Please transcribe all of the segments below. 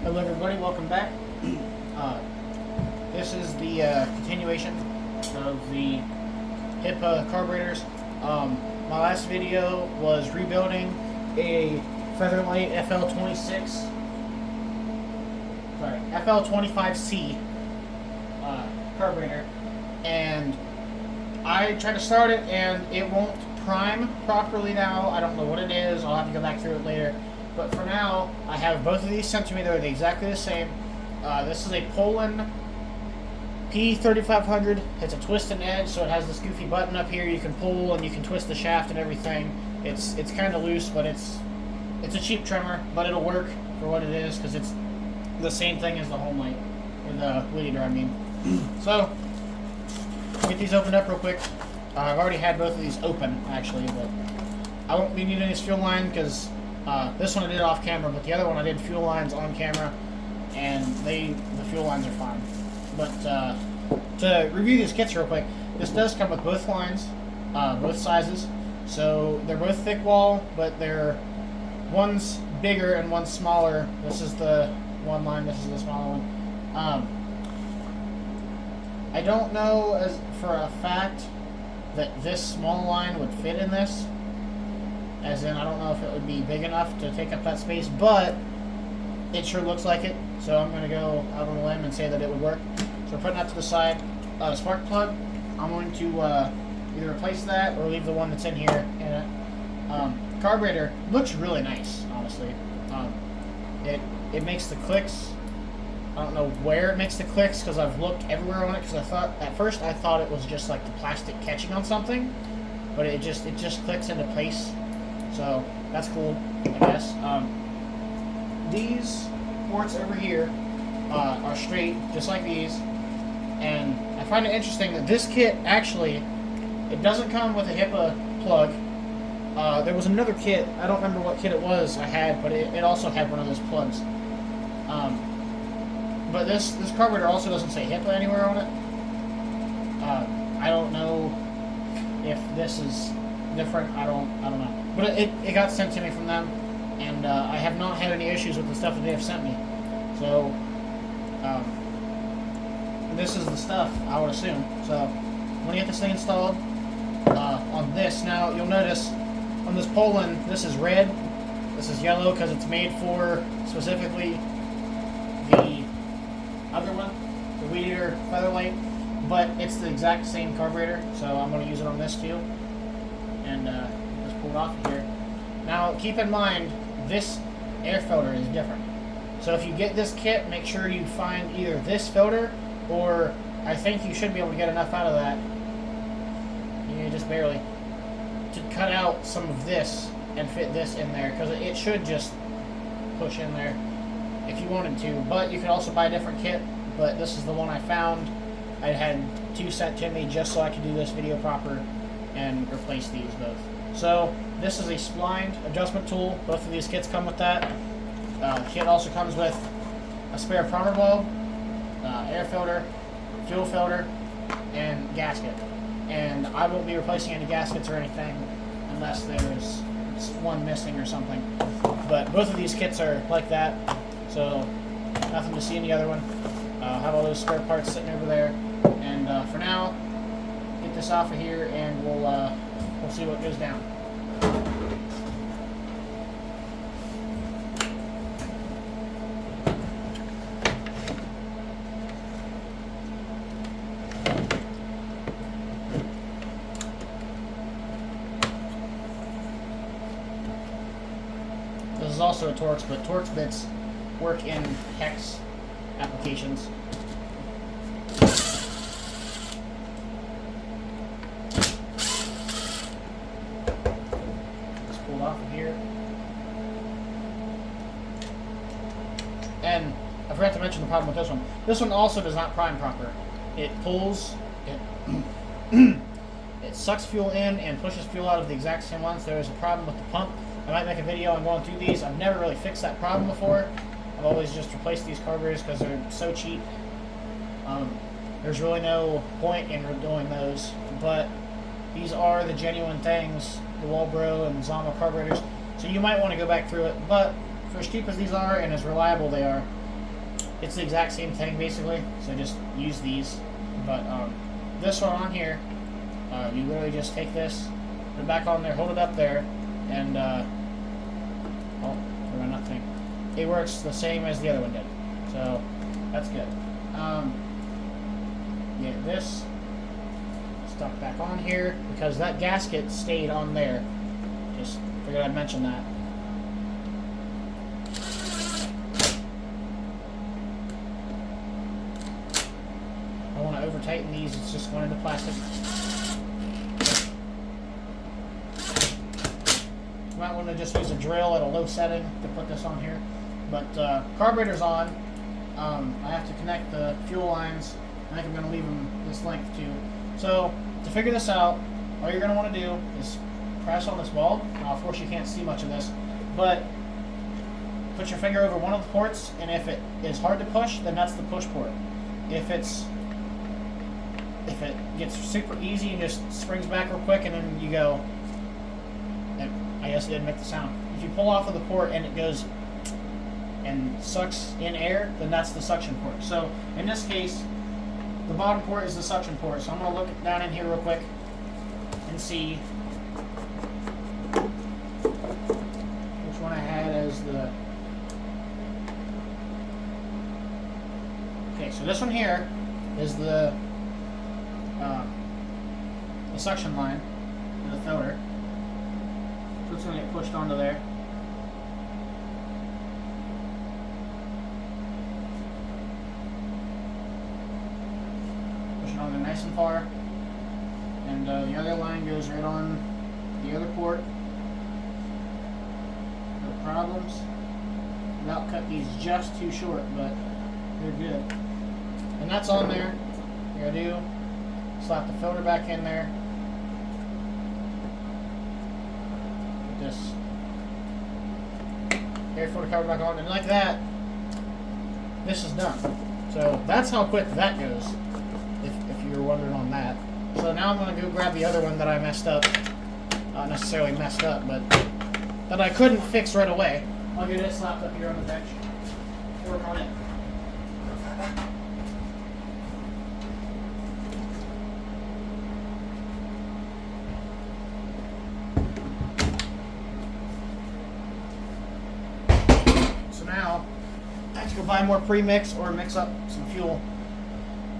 Hello everybody, welcome back. This is the continuation of the Hipa carburetors. My last video was rebuilding a Featherlite FL25C carburetor, and I tried to start it and it won't prime properly now. I don't know what it is, I'll have to go back through it later. But for now, I have both of these sent to me. They're exactly the same. This is a Poulan P3500. It's a twist and edge, so it has this goofy button up here. You can pull and you can twist the shaft and everything. It's kind of loose, but it's a cheap trimmer, but it'll work for what it is because it's the same thing as the home light, or the Weedeater, I mean. So, get these opened up real quick. I've already had both of these open, actually, but I won't be needing this fuel line because this one I did off camera, but the other one I did fuel lines on camera, and the fuel lines are fine. But to review these kits real quick, this does come with both lines, both sizes. So they're both thick wall, but one's bigger and one's smaller. This is the one line, this is the smaller one. I don't know as for a fact that this small line would fit in this. As in, I don't know if it would be big enough to take up that space, but it sure looks like it. So I'm going to go out on a limb and say that it would work. So we're putting that to the side. Spark plug, I'm going to either replace that or leave the one that's in here in it. Carburetor looks really nice, honestly. It makes the clicks. I don't know where it makes the clicks because I've looked everywhere on it, because at first I thought it was just like the plastic catching on something, but it just clicks into place. So that's cool, I guess. These ports over here are straight, just like these. And I find it interesting that this kit actually, it doesn't come with a Hipa plug. There was another kit, I don't remember what kit it was I had, but it also had one of those plugs. But this carburetor also doesn't say Hipa anywhere on it. I don't know if this is different. I don't know. But it got sent to me from them, and I have not had any issues with the stuff that they have sent me. So this is the stuff, I would assume. So I'm gonna get this thing installed on this. Now you'll notice on this Poulan, this is red, this is yellow because it's made for specifically the other one, the Weedeater Featherlite, but it's the exact same carburetor, so I'm going to use it on this too. And just pull it off of here. Now keep in mind, this air filter is different. So if you get this kit, make sure you find either this filter, or I think you should be able to get enough out of that, just barely, to cut out some of this and fit this in there, because it should just push in there if you wanted to. But you could also buy a different kit, but this is the one I found. I had two sent to me just so I could do this video proper and replace these both. So this is a splined adjustment tool. Both of these kits come with that. The kit also comes with a spare primer bulb, air filter, fuel filter, and gasket. And I won't be replacing any gaskets or anything unless there's one missing or something. But both of these kits are like that, so nothing to see in the other one. Have all those spare parts sitting over there. And for now, get this off of here, and we'll see what goes down. This is also a Torx, but Torx bits work in hex applications. Just pull it off of here. And I forgot to mention the problem with this one. This one also does not prime proper. It pulls, it sucks fuel in and pushes fuel out of the exact same ones. There is a problem with the pump. I might make a video on going through these. I've never really fixed that problem before. I've always just replaced these carburetors because they're so cheap. There's really no point in doing those, but these are the genuine things, the Walbro and Zama carburetors. So you might want to go back through it, but for as cheap as these are and as reliable they are, It's the exact same thing basically, so just use these. But this one on here, you literally just take this, put it back on there, hold it up there, and oh, nothing. It works the same as the other one did, so that's good. Get this stuck back on here because that gasket stayed on there. Just figured I'd mention that. I want to over tighten these, it's just going into plastic. You might want to just use a drill at a low setting to put this on here. But carburetor's on. I have to connect the fuel lines. I think I'm going to leave them this length too. So to figure this out, all you're going to want to do is press on this bulb. Now, of course, you can't see much of this, but put your finger over one of the ports, and if it is hard to push, then that's the push port. If it gets super easy and just springs back real quick, and then you go, I guess it didn't make the sound. If you pull off of the port and it goes and sucks in air, then that's the suction port. So in this case, the bottom port is the suction port. So I'm going to look down in here real quick and see which one I had as the... Okay, so this one here is the suction line and the filter. So it's going to get pushed onto there. Push it on there nice and far. And the other line goes right on the other port. No problems. About cut these just too short, but they're good. And that's on there. You gotta do, slap the filter back in there. Put this air filter cover back on, and like that, this is done. So that's how quick that goes, if you were wondering on that. So now I'm going to go grab the other one that I messed up. Not necessarily messed up, but that I couldn't fix right away. I'll get it slapped up here on the bench. Work on it. So now I have to go buy more premix or mix up some fuel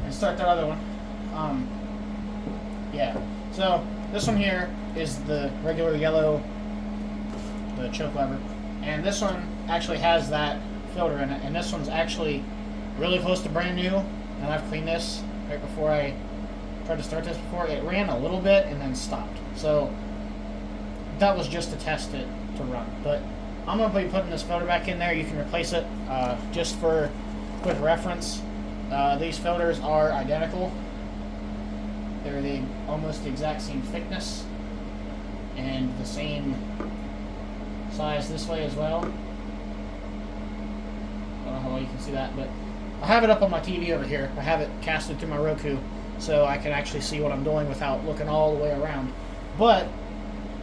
and start that other one. Yeah, so this one here is the regular yellow, the choke lever, and this one actually has that filter in it, and this one's actually really close to brand new, and I've cleaned this right before I tried to start this before. It ran a little bit and then stopped, so that was just to test it to run. But I'm going to be putting this filter back in there. You can replace it. Just for quick reference, these filters are identical. They're almost the exact same thickness and the same size this way as well. I don't know how well you can see that, but I have it up on my TV over here. I have it casted through my Roku so I can actually see what I'm doing without looking all the way around. But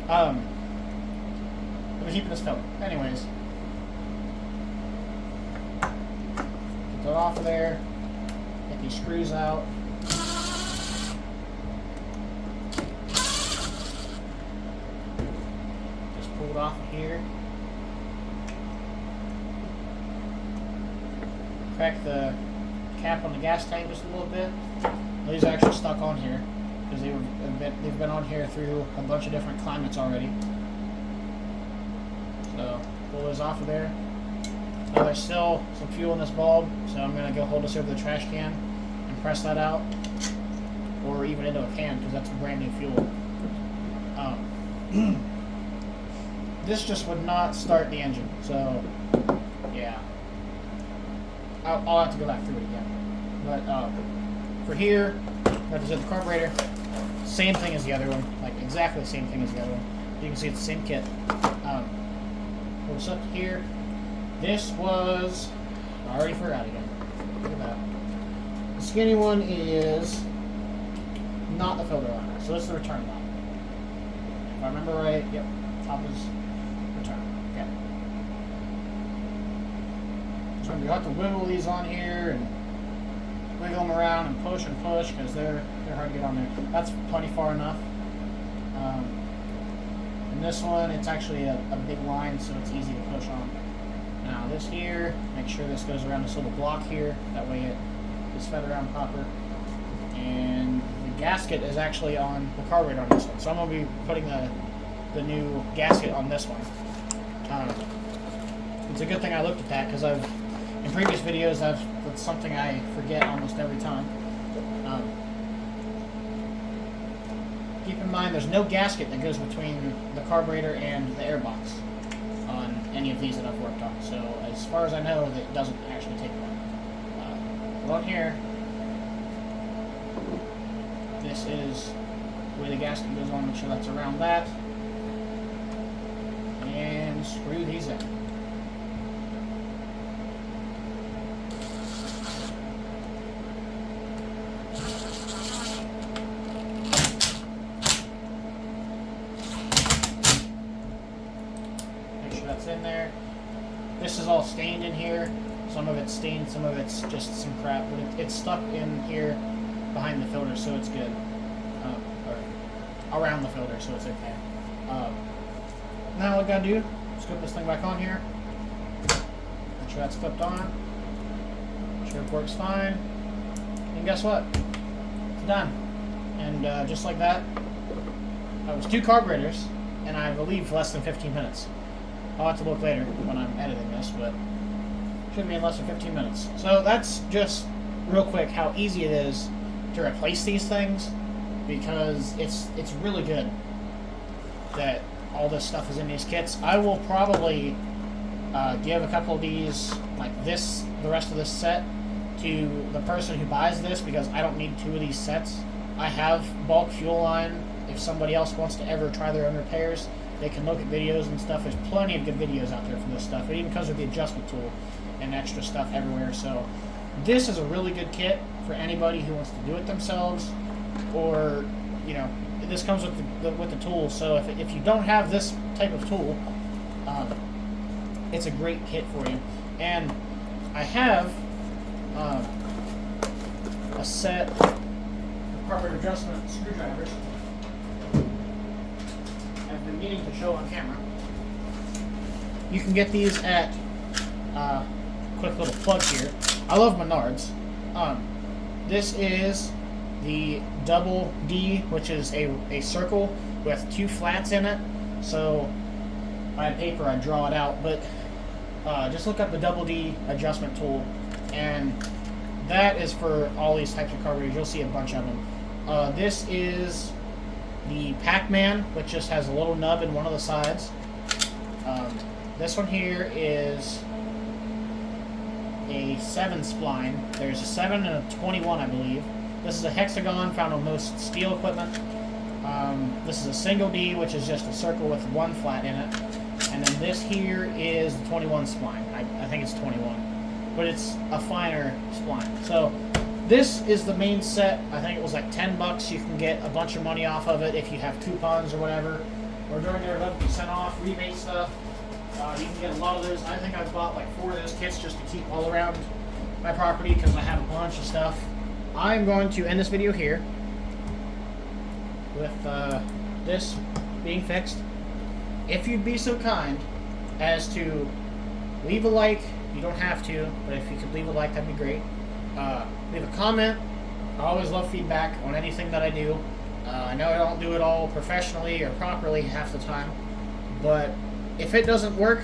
I'm keeping this filter. Anyways, get that off of there. Get these screws out. Pulled off of here. Crack the cap on the gas tank just a little bit. These are actually stuck on here because they've been on here through a bunch of different climates already. So pull those off of there. Now there's still some fuel in this bulb, so I'm gonna go hold this over the trash can and press that out, or even into a can because that's brand new fuel. This just would not start the engine, so yeah, I'll have to go back through it again. But for here, that is the carburetor, same thing as the other one, like exactly the same thing as the other one. You can see it's the same kit. Pull this up here. This was, I already forgot again. Look at that. The skinny one is not the filter liner, so this is the return line. If I remember right, yep, top is return. Okay. So you have to wiggle these on here and wiggle them around and push because they're hard to get on there. That's plenty far enough. And this one, it's actually a big line, so it's easy to push on. Now this here, make sure this goes around this little block here. That way it is feathered around proper. And the gasket is actually on the carburetor on this one. So I'm going to be putting the new gasket on this one. It's a good thing I looked at that because in previous videos, that's something I forget almost every time. Keep in mind there's no gasket that goes between the carburetor and the airbox on any of these that I've worked on. So as far as I know, it doesn't actually take one. Go on here. This is where the gasket goes on. Make sure that's around that. And screw these in. In there. This is all stained in here. Some of it's stained, some of it's just some crap, but it's stuck in here behind the filter, so it's good. Or around the filter, so it's okay. Now what I gotta do is clip this thing back on here. Make sure that's clipped on. Make sure it works fine. And guess what? It's done. And just like that, that was 2 carburetors, and I believe less than 15 minutes. I'll have to look later when I'm editing this, but it should be in less than 15 minutes. So that's just real quick how easy it is to replace these things, because it's really good that all this stuff is in these kits. I will probably give a couple of these, like this, the rest of this set, to the person who buys this, because I don't need 2 of these sets. I have bulk fuel line. If somebody else wants to ever try their own repairs, they can look at videos and stuff. There's plenty of good videos out there for this stuff. It even comes with the adjustment tool and extra stuff everywhere. So this is a really good kit for anybody who wants to do it themselves, or, you know, this comes with the tool. So if you don't have this type of tool, it's a great kit for you. And I have a set of carburetor adjustment screwdrivers. I've been meaning to show on camera. You can get these at quick little plug here. I love Menards. This is the double D, which is a circle with 2 flats in it. So by paper I draw it out, but just look up the double D adjustment tool, and that is for all these types of carburetors. You'll see a bunch of them. This is the Pac-Man, which just has a little nub in one of the sides. This one here is a 7 spline. There's a 7 and a 21, I believe. This is a hexagon found on most steel equipment. This is a single D, which is just a circle with 1 flat in it. And then this here is the 21 spline. I think it's 21. But it's a finer spline. So this is the main set. I think it was like 10 bucks. You can get a bunch of money off of it if you have coupons or whatever. Or during their 11% off rebate stuff. You can get a lot of those. I think I've bought like 4 of those kits just to keep all around my property because I have a bunch of stuff. I'm going to end this video here with this being fixed. If you'd be so kind as to leave a like, you don't have to, but if you could leave a like, that'd be great. Leave a comment. I always love feedback on anything that I do. I know I don't do it all professionally or properly half the time, but if it doesn't work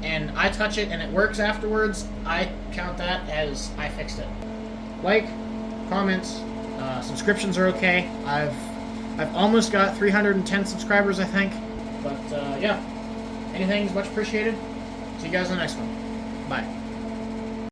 and I touch it and it works afterwards, I count that as I fixed it. Like, comments, subscriptions are okay. I've almost got 310 subscribers, I think. But yeah, anything is much appreciated. See you guys in the next one. Bye.